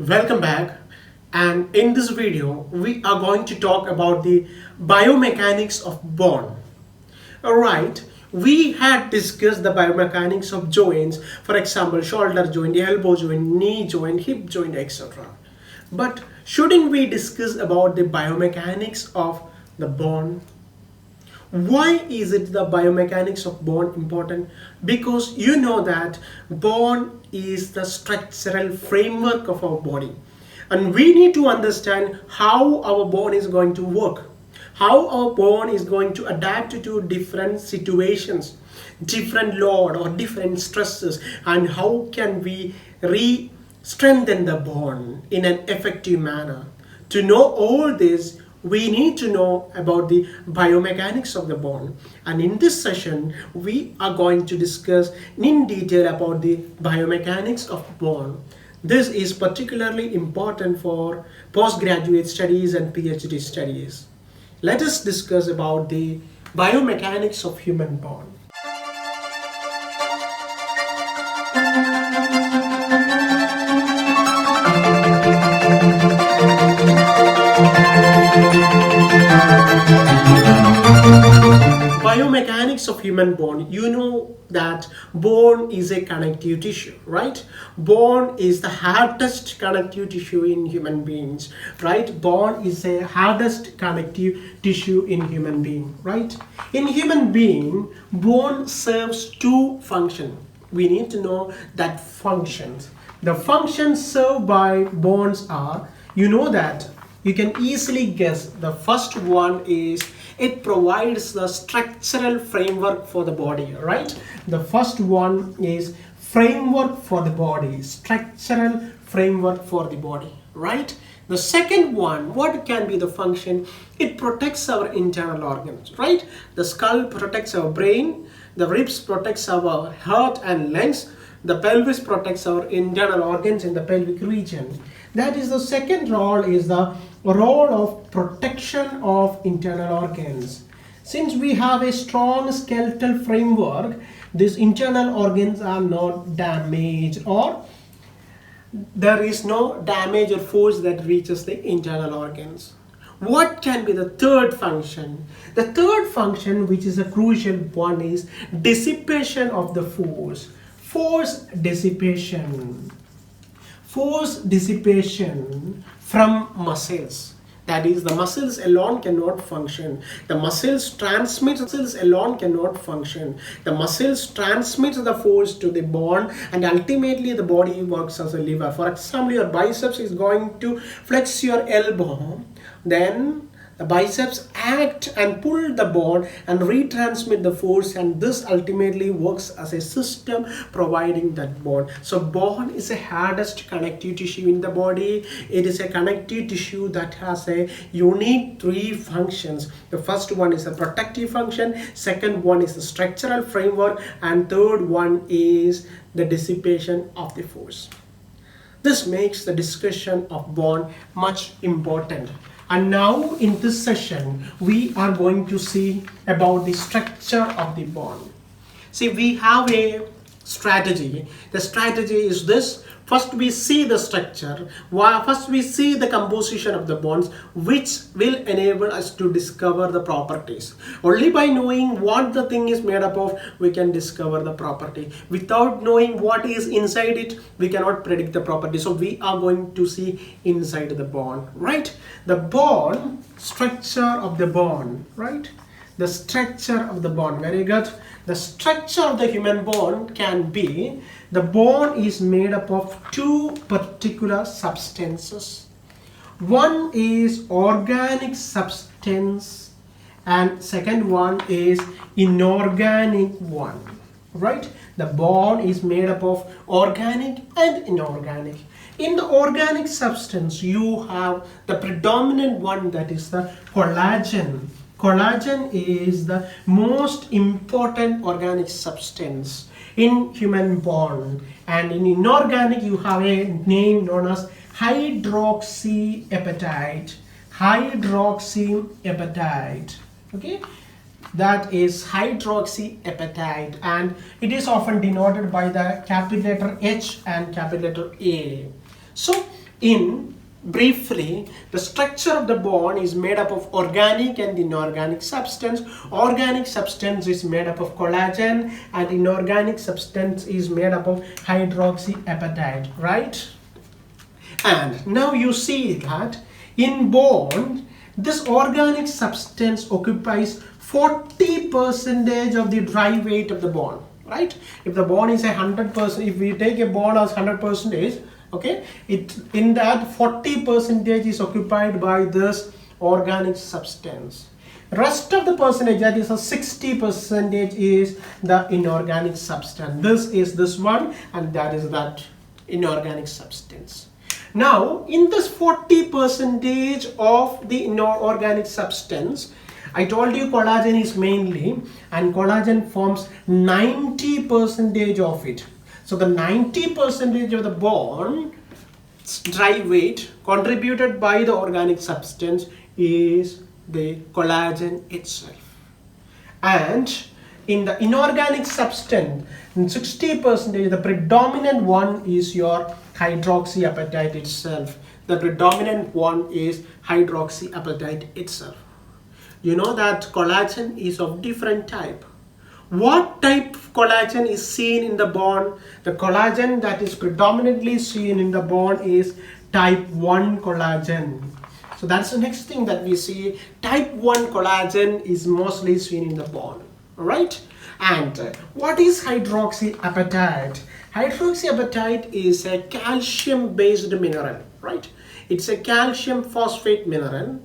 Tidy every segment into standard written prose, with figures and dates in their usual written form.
Welcome back, and in this video we are going to talk about the biomechanics of bone. Alright, we had discussed the biomechanics of joints, for example shoulder joint, elbow joint, knee joint, hip joint, etc. But shouldn't we discuss about the biomechanics of the bone? Why is it the biomechanics of bone important? Because you know that bone is the structural framework of our body, and we need to understand how our bone is going to work, how our bone is going to adapt to different situations, different load or different stresses, and how can we strengthen the bone in an effective manner. To know all this, we need to know about the biomechanics of the bone, and in this session we are going to discuss in detail about the biomechanics of bone. This is particularly important for postgraduate studies and PhD studies. Let us discuss about the biomechanics of human bone. Biomechanics of human bone. You know that bone is a connective tissue, right? Bone is the hardest connective tissue in human beings, right? Bone is the hardest connective tissue in human being, right? In human being, bone serves two functions. We need to know that functions. The functions served by bones are, you know that, you can easily guess. The first one is it provides the structural framework for the body, right? The first one is framework for the body, structural framework for the body, right? The second one, what can be the function? It protects our internal organs, right? The skull protects our brain, the ribs protects our heart and lungs, the pelvis protects our internal organs in the pelvic region. That is the second role, is the role of protection of internal organs. Since we have a strong skeletal framework, these internal organs are not damaged, or there is no damage or force that reaches the internal organs. What can be the third function? The third function, which is a crucial one, is dissipation of the force. Force dissipation from muscles. That is, the muscles alone cannot function. The muscles alone cannot function. The muscles transmit the force to the bone, and ultimately the body works as a lever. For example, your biceps is going to flex your elbow, then the biceps act and pull the bone and retransmit the force, and this ultimately works as a system providing that bone. So bone is the hardest connective tissue in the body. It is a connective tissue that has a unique three functions. The first one is a protective function, second one is the structural framework, and third one is the dissipation of the force. This makes the discussion of bone much important. And now in this session, we are going to see about the structure of the bone. See, we have a strategy. The strategy is this. First we see the structure. First we see the composition of the bones, which will enable us to discover the properties. Only by knowing what the thing is made up of, we can discover the property. Without knowing what is inside it, we cannot predict the property. So we are going to see inside the bone, right? The bone, structure of the bone, right? The structure of the bone, very good. The structure of the human bone can be, the bone is made up of two particular substances. One is organic substance and second one is inorganic one, right? The bone is made up of organic and inorganic. In the organic substance, you have the predominant one, that is the collagen. Collagen is the most important organic substance in human bone, and in inorganic you have a name known as hydroxyapatite. Okay, that is hydroxyapatite, and it is often denoted by the capital letter H and capital letter A. So In briefly, the structure of the bone is made up of organic and inorganic substance. Organic substance is made up of collagen and inorganic substance is made up of hydroxyapatite, right? And now you see that in bone, this organic substance occupies 40% of the dry weight of the bone, right? If the bone is 100%, if we take a bone as 100%, okay, in that 40% is occupied by this organic substance. Rest of the percentage, that is a 60%, is the inorganic substance. This is this one and that is that inorganic substance. Now in this 40% of the inorganic substance, I told you collagen is mainly, and collagen forms 90% of it. So the 90% of the bone dry weight contributed by the organic substance is the collagen itself. And in the inorganic substance, 60%, the predominant one is your hydroxyapatite itself. The predominant one is hydroxyapatite itself. You know that collagen is of different type. What type of collagen is seen in the bone? The collagen that is predominantly seen in the bone is type 1 collagen. So that's the next thing that we see. Type 1 collagen is mostly seen in the bone. Alright? And what is hydroxyapatite? Hydroxyapatite is a calcium based mineral, right? It's a calcium phosphate mineral,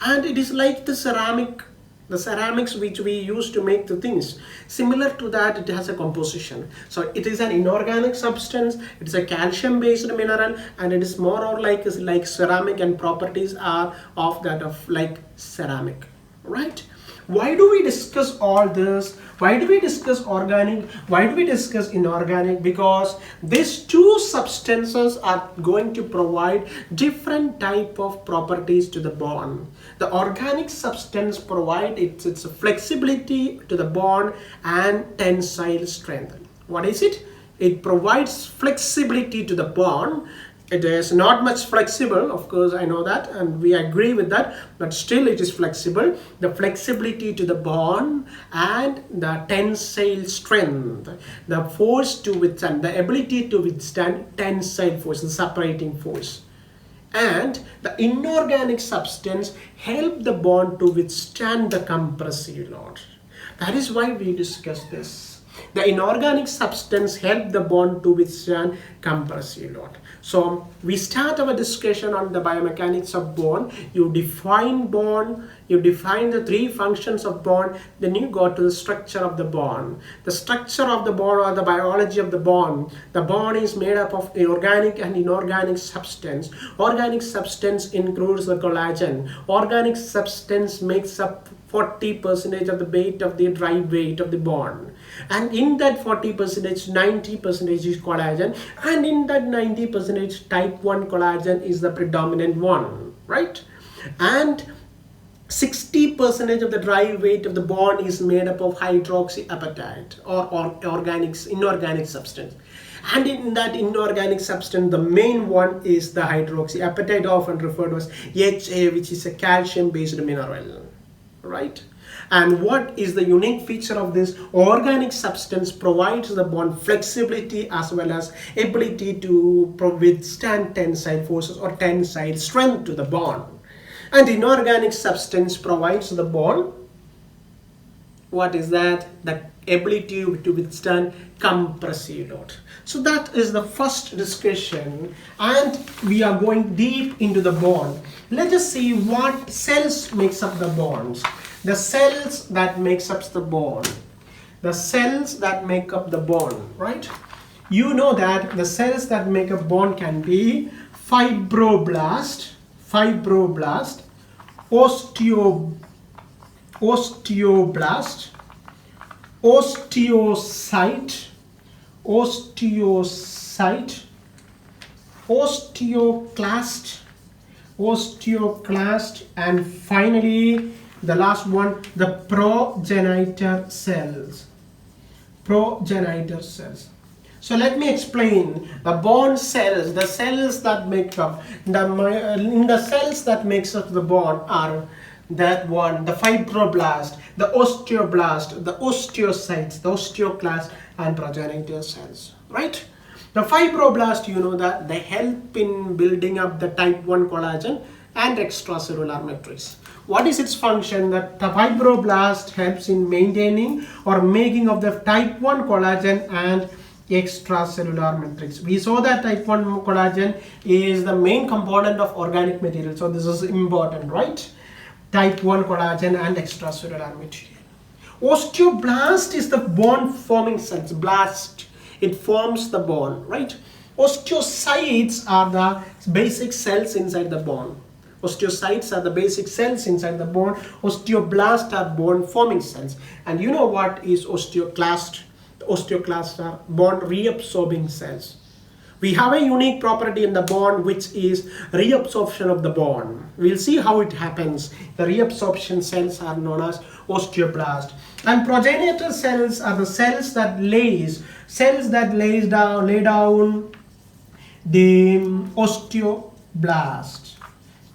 and it is like the ceramics which we use to make the things. Similar to that, it has a composition. So it is an inorganic substance, it is a calcium based mineral, and it is more or like ceramic, and properties are of that of like ceramic, right? Why do we discuss all this? Why do we discuss organic? Why do we discuss inorganic? Because these two substances are going to provide different type of properties to the bone. The organic substance provides its flexibility to the bone and tensile strength. What is it? It provides flexibility to the bone. It is not much flexible, of course, I know that, and we agree with that, but still it is flexible. The flexibility to the bone and the tensile strength, the force to withstand, the ability to withstand tensile force, the separating force. And the inorganic substance help the bone to withstand the compressive load. That is why we discuss this. The inorganic substance help the bone to withstand compressive load. So we start our discussion on the biomechanics of bone. You define bone, you define the three functions of bone, then you go to the structure of the bone. The structure of the bone, or the biology of the bone. The bone is made up of organic and inorganic substance. Organic substance includes the collagen. Organic substance makes up 40% of the weight of the dry weight of the bone, and in that 40%, 90% is collagen, and in that 90%, type 1 collagen is the predominant one, right? And 60% of the dry weight of the bone is made up of hydroxyapatite or inorganic substance. And in that inorganic substance, the main one is the hydroxyapatite, often referred to as HA, which is a calcium based mineral, right? And what is the unique feature of this? Organic substance provides the bone flexibility as well as ability to withstand tensile forces or tensile strength to the bone. And inorganic substance provides the bone, what is that? The ability to withstand compressive load. So that is the first discussion, and we are going deep into the bone. Let us see what cells makes up the bones. The cells that makes up the bone. The cells that make up the bone, right? You know that the cells that make up bone can be fibroblast, osteoblast, osteocyte, osteoclast, and finally the last one, the progenitor cells. So let me explain the bone cells, the cells that make up the cells that makes up the bone are that one, the fibroblast, the osteoblast, the osteocytes, the osteoclast, and progenitor cells, right? The fibroblast, you know that they help in building up the type 1 collagen and extracellular matrix. What is its function? That the fibroblast helps in maintaining or making of the type 1 collagen and extracellular matrix. We saw that type 1 collagen is the main component of organic material. So this is important, right? Type 1 collagen and extracellular material. Osteoblast is the bone forming cells. Blast, it forms the bone, right? Osteocytes are the basic cells inside the bone. Osteocytes are the basic cells inside the bone. Osteoblasts are bone forming cells. And you know what is osteoclast? The osteoclasts are bone reabsorbing cells. We have a unique property in the bone, which is reabsorption of the bone. We'll see how it happens. The reabsorption cells are known as osteoblast. And progenitor cells are the cells that lay down the osteoblast.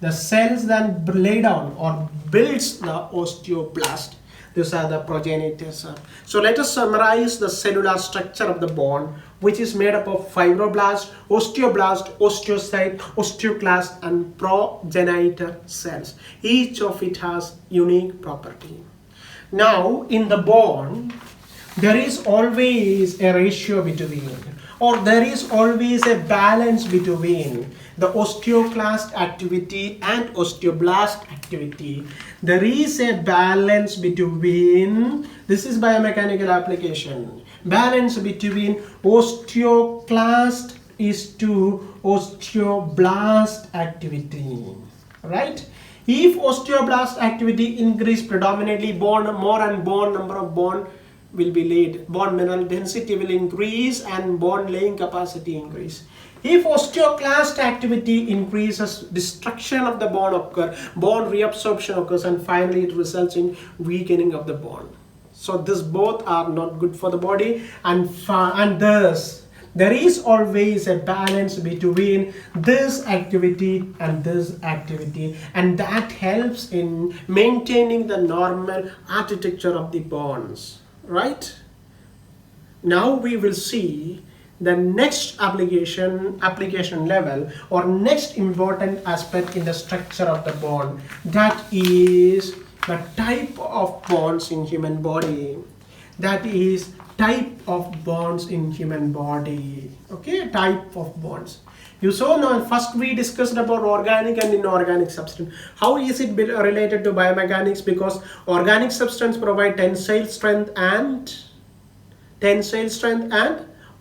The cells that lay down or builds the osteoblast. These are the progenitors. So let us summarize the cellular structure of the bone, which is made up of fibroblast, osteoblast, osteocyte, osteoclast, and progenitor cells. Each of it has unique property. Now, in the bone, there is always a ratio between, or there is always a balance between the osteoclast activity and osteoblast activity. There is a balance between, this is biomechanical application, balance between osteoclast is to osteoblast activity, right? If osteoblast activity increase predominantly, more number of bone will be laid, bone mineral density will increase and bone laying capacity increase. If osteoclast activity increases, destruction of the bone occurs, bone reabsorption occurs, and finally it results in weakening of the bone. So this both are not good for the body, and thus there is always a balance between this activity and this activity, and that helps in maintaining the normal architecture of the bones, right? Now we will see the next application level or next important aspect in the structure of the bone, that is the type of bones in human body. That is type of bones in human body. Okay, type of bones. You saw now, first we discussed about organic and inorganic substance. How is it related to biomechanics? Because organic substance provide tensile strength and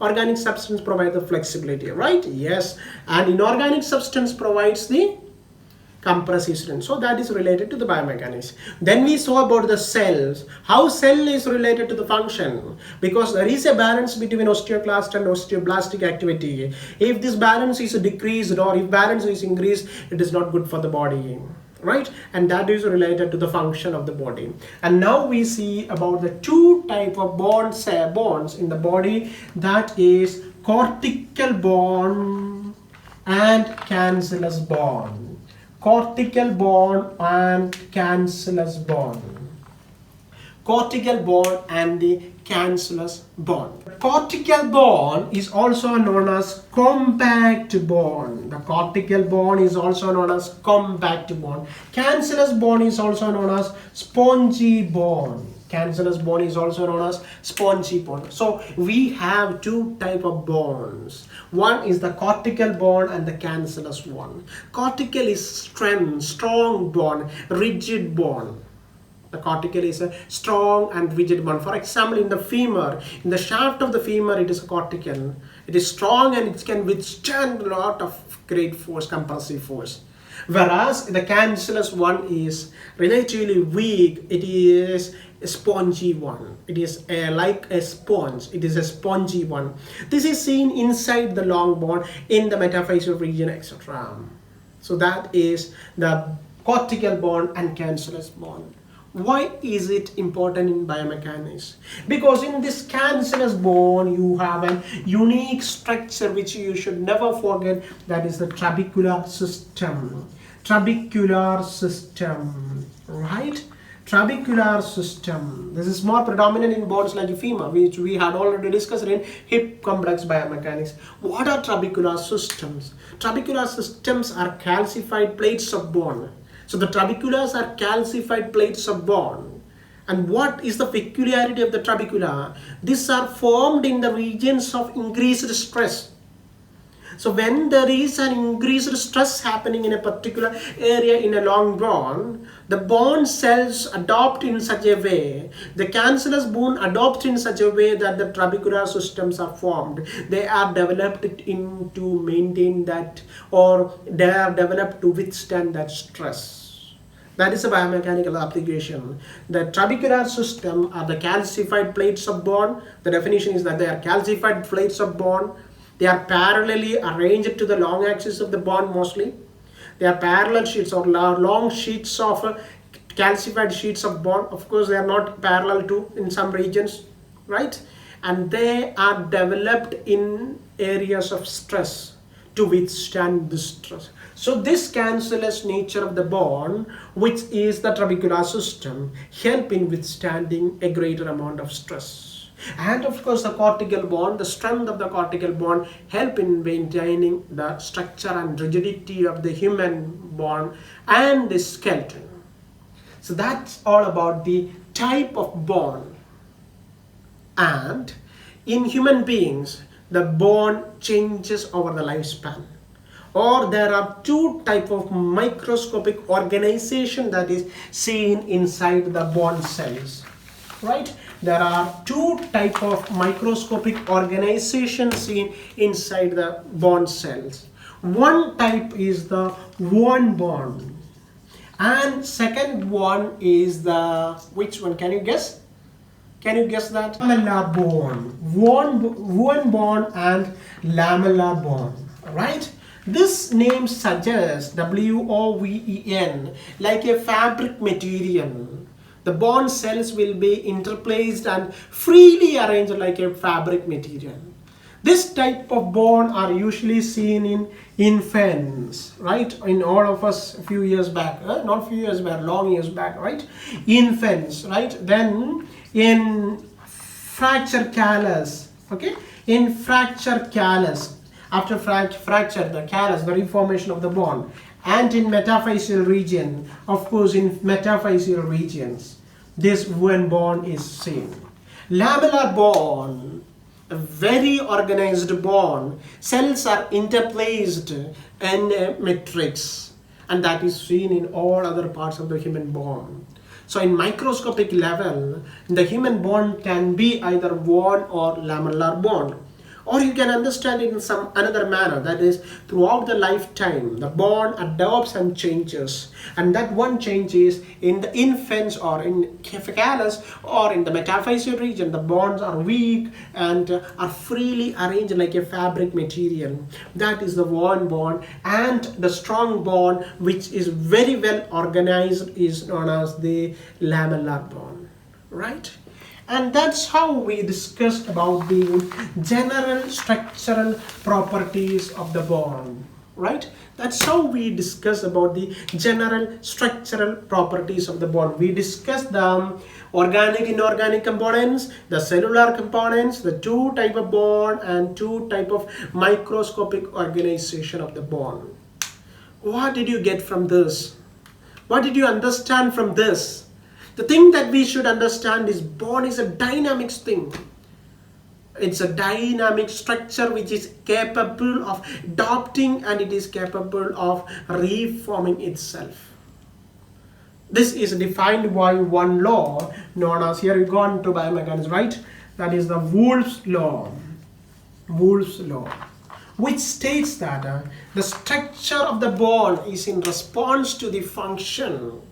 organic substance provides the flexibility, right? Yes. And inorganic substance provides the compressive strength. So that is related to the biomechanics. Then we saw about the cells. How cell is related to the function? Because there is a balance between osteoclast and osteoblastic activity. If this balance is decreased or if balance is increased, it is not good for the body, right? And that is related to the function of the body. And now we see about the two type of bonds in the body, that is cortical bone and cancellous bone. Cortical bone and cancellous bone. Cortical bone and the cancellous bone. Cortical bone is also known as compact bone. The cortical bone is also known as compact bone. Cancellous bone is also known as spongy bone. Cancellous bone is also known as spongy bone. So we have two type of bones. One is the cortical bone and the cancellous one. Cortical is strong bone, rigid bone. The cortical is a strong and rigid bone. For example, in the femur, in the shaft of the femur, it is a cortical. It is strong and it can withstand a lot of great force, compressive force. Whereas the cancellous one is relatively weak. It is a spongy one. It is like a sponge. It is a spongy one. This is seen inside the long bone, in the metaphyseal region, etc. So that is the cortical bone and cancellous bone. Why is it important in biomechanics? Because in this cancellous bone, you have a unique structure which you should never forget. That is the trabecular system. Trabecular system, right? Trabecular system. This is more predominant in bones like femur, which we had already discussed in hip complex biomechanics. What are trabecular systems? Trabecular systems are calcified plates of bone. So the trabeculars are calcified plates of bone. And what is the peculiarity of the trabecula? These are formed in the regions of increased stress. So when there is an increased stress happening in a particular area in a long bone, the bone cells adopt in such a way, the cancellous bone adopts in such a way that the trabecular systems are formed. They are developed in to maintain that, or they are developed to withstand that stress. That is a biomechanical application. The trabecular system are the calcified plates of bone. The definition is that they are calcified plates of bone. They are parallelly arranged to the long axis of the bone mostly. They are parallel sheets or long sheets of calcified sheets of bone. Of course, they are not parallel to in some regions, right? And they are developed in areas of stress to withstand this stress. So this cancellous nature of the bone, which is the trabecular system, help in withstanding a greater amount of stress. And of course, the cortical bone, the strength of the cortical bone help in maintaining the structure and rigidity of the human bone and the skeleton. So that's all about the type of bone. And in human beings, the bone changes over the lifespan. Or there are two types of microscopic organization that is seen inside the bone cells, right? There are two types of microscopic organization seen inside the bone cells. One type is the worn bone, and second one is the, which one can you guess? Can you guess that? Lamellar bone, worn bone and lamellar bone, right? This name suggests WOVEN, like a fabric material. The bone cells will be interplaced and freely arranged like a fabric material. This type of bone are usually seen in infants, right? In all of us a few years back, not few years back, long years back, right? Infants, right? Then in fracture callus, okay? In fracture callus, after fracture, the callus, the reformation of the bone, and in metaphyseal region, of course in metaphyseal regions, this worn bone is seen. Lamellar bone, a very organized bone, cells are interplaced in a matrix, and that is seen in all other parts of the human bone. So in microscopic level, the human bone can be either worn or lamellar bone. Or you can understand it in some another manner, that is, throughout the lifetime, the bone adopts and changes. And that one change is in the infants or in callus or in the metaphyseal region, the bones are weak and are freely arranged like a fabric material. That is the worn bone. And the strong bone, which is very well organized, is known as the lamellar bone, right? And that's how we discussed about the general structural properties of the bone, right? That's how we discussed about the general structural properties of the bone. We discussed the organic, inorganic components, the cellular components, the two type of bone and two type of microscopic organization of the bone. What did you get from this? What did you understand from this? The thing that we should understand is bone is a dynamic thing. It's a dynamic structure which is capable of adapting and it is capable of reforming itself. This is defined by one law known as, here we go on to biomechanics, right? That is the Wolff's law. Wolff's law, which states that the structure of the bone is in response to the function.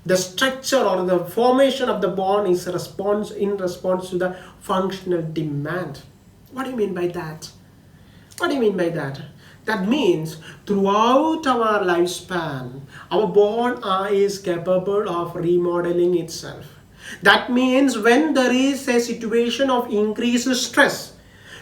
The structure or the formation of the bone is in response to the functional demand. What do you mean by that? What do you mean by that? That means throughout our lifespan, our bone is capable of remodeling itself. That means when there is a situation of increased stress,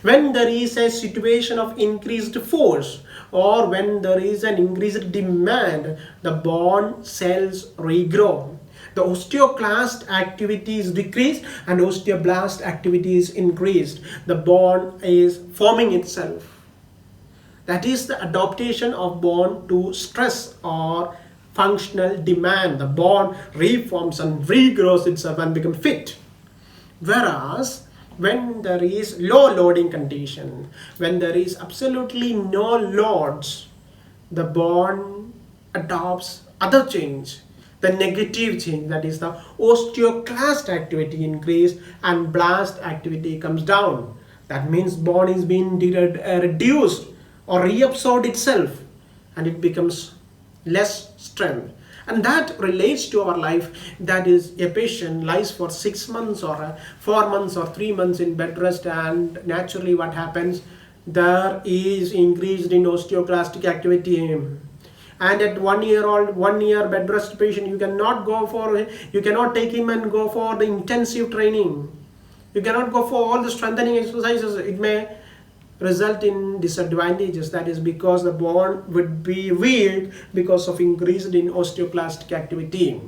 when there is a situation of increased force, or when there is an increased demand, the bone cells regrow. The osteoclast activity is decreased and osteoblast activity is increased. The bone is forming itself. That is the adaptation of bone to stress or functional demand. The bone reforms and regrows itself and becomes fit. Whereas when there is low loading condition, when there is absolutely no loads, the bone adopts other change, the negative change, that is the osteoclast activity increase and blast activity comes down. That means bone is being reduced or reabsorbed itself and it becomes less strength. And that relates to our life. That is, a patient lies for 6 months or 4 months or 3 months in bed rest, and naturally what happens, there is increased in osteoclastic activity. And at 1 year old, 1 year bed rest patient, you cannot take him and go for the intensive training. You cannot go for all the strengthening exercises. It may result in disadvantages. That is because the bone would be weak because of increased in osteoclastic activity.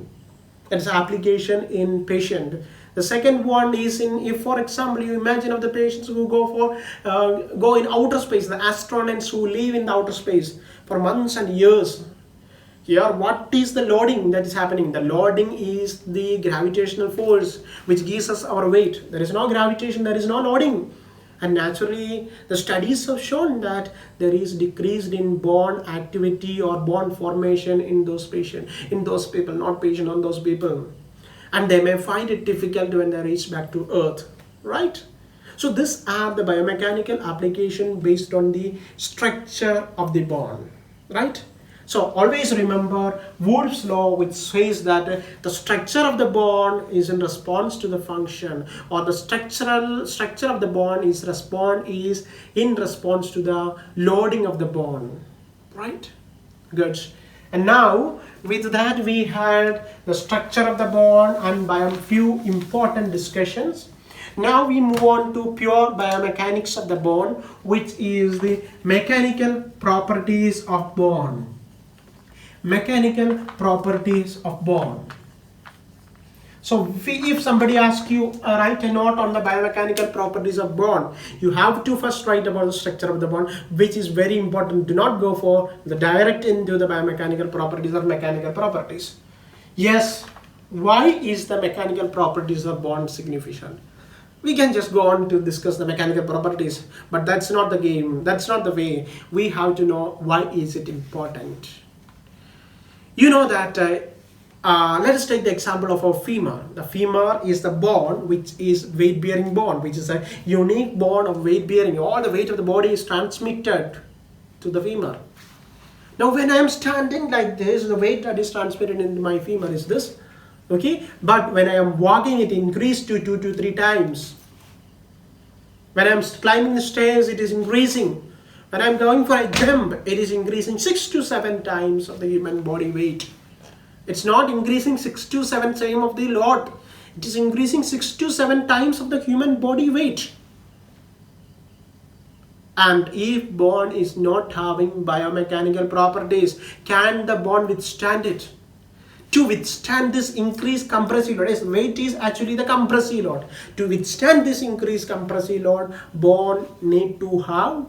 That's application in patient. The second one is in, if for example you imagine of the patients who go in outer space, the astronauts who live in the outer space for months and years. Here, what is the loading that is happening? The loading is the gravitational force which gives us our weight. There is no gravitation, there is no loading. And naturally, the studies have shown that there is decreased in bone activity or bone formation in those patients, in those people, not patient, on those people. And they may find it difficult when they reach back to earth, right? So these are the biomechanical application based on the structure of the bone, right? So always remember Wolff's law, which says that the structure of the bone is in response to the function, or the structure of the bone is in response to the loading of the bone, right? Good. And now with that we had the structure of the bone and by a few important discussions. Now we move on to pure biomechanics of the bone, which is the mechanical properties of bone. Mechanical properties of bone. So if somebody asks you write a note on the biomechanical properties of bone, you have to first write about the structure of the bone, which is very important. Do not go for the direct into the biomechanical properties or mechanical properties. Yes, why is the mechanical properties of bone significant? We can just go on to discuss the mechanical properties, but that's not the game. That's not the way. We have to know why is it important. You know that, let us take the example of our femur. The femur is the bone which is weight-bearing bone, which is a unique bone of weight-bearing. All the weight of the body is transmitted to the femur. Now when I am standing like this, the weight that is transmitted into my femur is this. Okay, but when I am walking, it increased to 2 to 3 times. When I am climbing the stairs, it is increasing. When I am going for a jump, it is increasing 6 to 7 times of the human body weight. It's not increasing 6 to 7 same of the load. It is increasing 6 to 7 times of the human body weight. And if bone is not having biomechanical properties, can the bone withstand it? To withstand this increased compressive load, weight is actually the compressive load. To withstand this increased compressive load, bone need to have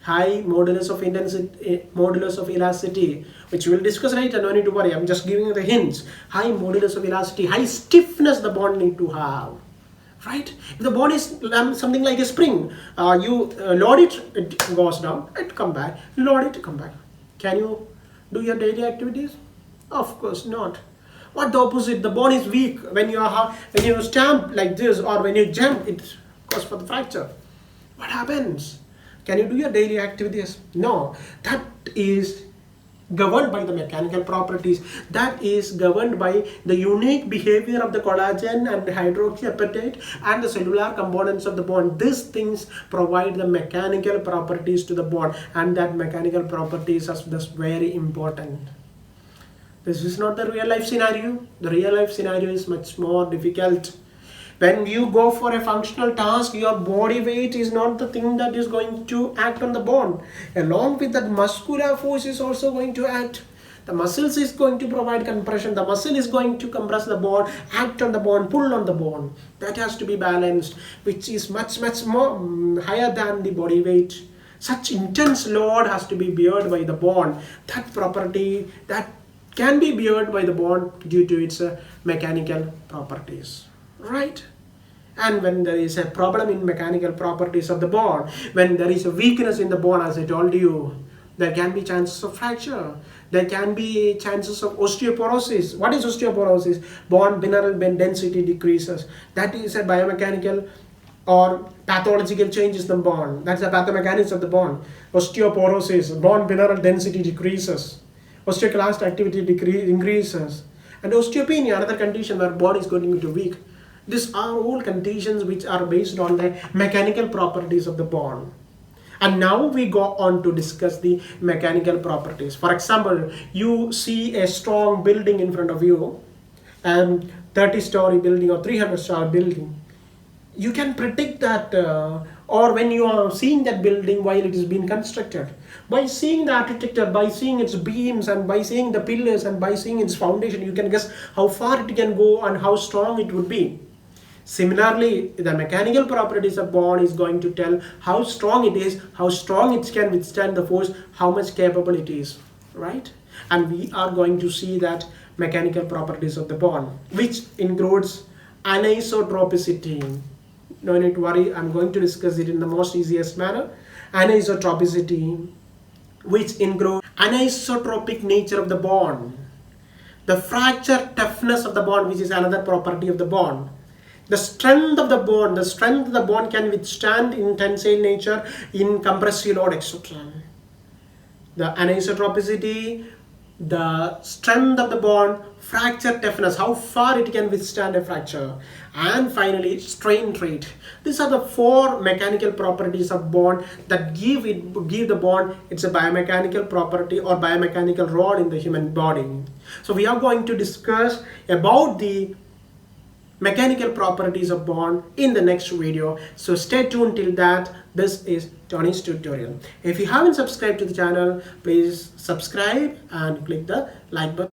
high modulus of intensity, modulus of elasticity, which we will discuss later. No need to worry. I'm just giving you the hints. High modulus of elasticity, high stiffness the bone need to have, right? If the bone is something like a spring, you load it, it goes down, it come back. Load it, come back. Can you do your daily activities? Of course not. What the opposite? The bone is weak. When you stamp like this or when you jump, it goes for the fracture. What happens? Can you do your daily activities? No. That is governed by the mechanical properties, that is governed by the unique behavior of the collagen and the hydroxyapatite and the cellular components of the bond. These things provide the mechanical properties to the bond, and that mechanical properties are thus very important. This is not the real life scenario. The real life scenario is much more difficult. When you go for a functional task, your body weight is not the thing that is going to act on the bone. Along with that, muscular force is also going to act. The muscles is going to provide compression. The muscle is going to compress the bone, act on the bone, pull on the bone. That has to be balanced, which is much more higher than the body weight. Such intense load has to be beared by the bone. That property that can be beared by the bone due to its mechanical properties. Right? And when there is a problem in mechanical properties of the bone, when there is a weakness in the bone, as I told you, there can be chances of fracture. There can be chances of osteoporosis. What is osteoporosis? Bone mineral density decreases. That is a biomechanical or pathological changes in the bone. That's the pathomechanics of the bone. Osteoporosis, bone mineral density decreases. Osteoclast activity increases. And osteopenia, another condition where bone is going to weak. These are all conditions which are based on the mechanical properties of the bone. And now we go on to discuss the mechanical properties. For example, you see a strong building in front of you, 30-story building or 300-story building. You can predict that, or when you are seeing that building while it is being constructed, by seeing the architecture, by seeing its beams and by seeing the pillars and by seeing its foundation, you can guess how far it can go and how strong it would be. Similarly, the mechanical properties of bone is going to tell how strong it is, how strong it can withstand the force, how much capable it is, right? And we are going to see that mechanical properties of the bone, which includes anisotropicity. No need to worry, I'm going to discuss it in the most easiest manner. Anisotropicity, which includes anisotropic nature of the bone, the fracture toughness of the bone, which is another property of the bone, the strength of the bone can withstand in tensile nature, in compressive load, etc. The anisotropicity, the strength of the bone, fracture toughness, how far it can withstand a fracture, and finally strain rate. These are the four mechanical properties of bone that give the bone its a biomechanical property or biomechanical role in the human body. So we are going to discuss about the mechanical properties of bone in the next video. So stay tuned till that. This is Tony's tutorial. If you haven't subscribed to the channel, please subscribe and click the like button.